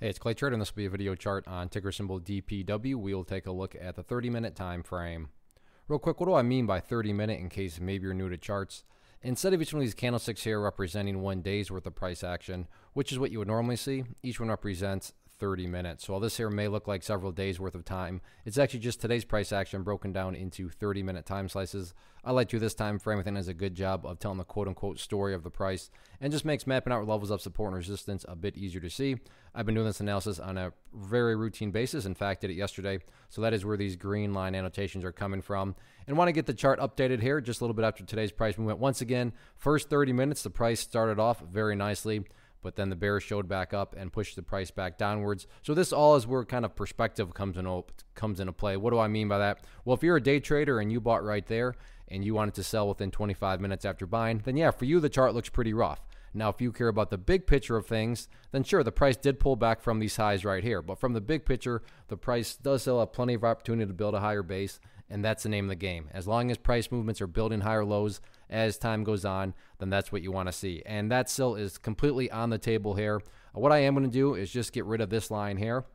Hey, it's Clay Trader, and this will be a video chart on ticker symbol DPW. We will take a look at the 30-minute time frame. Real quick, what do I mean by 30-minute in case maybe you're new to charts? Instead of each one of these candlesticks here representing 1 day's worth of price action, which is what you would normally see, each one represents 30 minutes. So while this here may look like several days worth of time, it's actually just today's price action broken down into 30-minute time slices. I like to do this time frame. I think it does a good job of telling the quote-unquote story of the price and just makes mapping out levels of support and resistance a bit easier to see. I've been doing this analysis on a very routine basis. In fact, did it yesterday. So that is where these green line annotations are coming from. And want to get the chart updated here just a little bit after today's price movement. Once again, first 30 minutes, the price started off very nicely, but then the bear showed back up and pushed the price back downwards. So this all is where kind of perspective comes into play. What do I mean by that? Well, if you're a day trader and you bought right there and you wanted to sell within 25 minutes after buying, then yeah, for you the chart looks pretty rough. Now, if you care about the big picture of things, then sure, the price did pull back from these highs right here. But from the big picture, the price does still have plenty of opportunity to build a higher base, and that's the name of the game. As long as price movements are building higher lows as time goes on, then that's what you want to see. And that still is completely on the table here. What I am going to do is just get rid of this line here.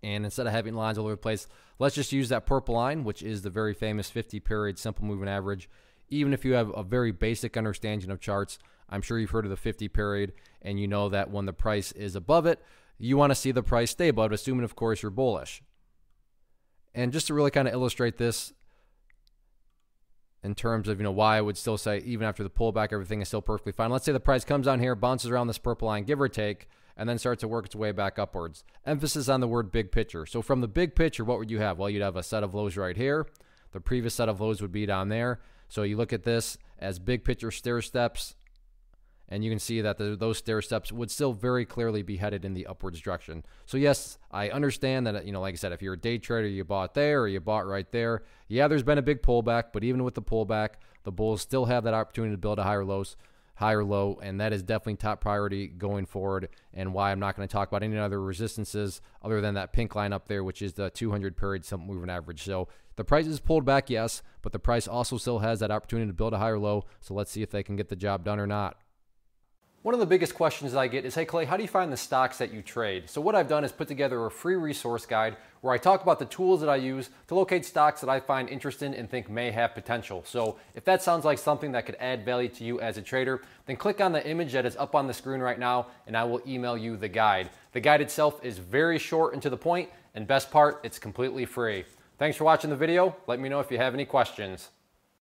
And instead of having lines all over the place, let's just use that purple line, which is the very famous 50-period simple moving average. Even if you have a very basic understanding of charts, I'm sure you've heard of the 50 period, and you know that when the price is above it, you want to see the price stay above it, assuming, of course, you're bullish. And just to really kind of illustrate this in terms of, why I would still say even after the pullback, everything is still perfectly fine. Let's say the price comes down here, bounces around this purple line, give or take, and then starts to work its way back upwards. Emphasis on the word big picture. So from the big picture, what would you have? Well, you'd have a set of lows right here. The previous set of lows would be down there. So you look at this as big picture stair steps, and you can see that those stair steps would still very clearly be headed in the upwards direction. So yes, I understand that, like I said, if you're a day trader, you bought there or you bought right there. Yeah, there's been a big pullback, but even with the pullback, the bulls still have that opportunity to build a higher low, and that is definitely top priority going forward, and why I'm not going to talk about any other resistances other than that pink line up there, which is the 200 period simple moving average. So the price is pulled back, yes, but the price also still has that opportunity to build a higher low. So let's see if they can get the job done or not. One of the biggest questions I get is, hey Clay, how do you find the stocks that you trade? So what I've done is put together a free resource guide where I talk about the tools that I use to locate stocks that I find interesting and think may have potential. So if that sounds like something that could add value to you as a trader, then click on the image that is up on the screen right now and I will email you the guide. The guide itself is very short and to the point, and best part, it's completely free. Thanks for watching the video. Let me know if you have any questions.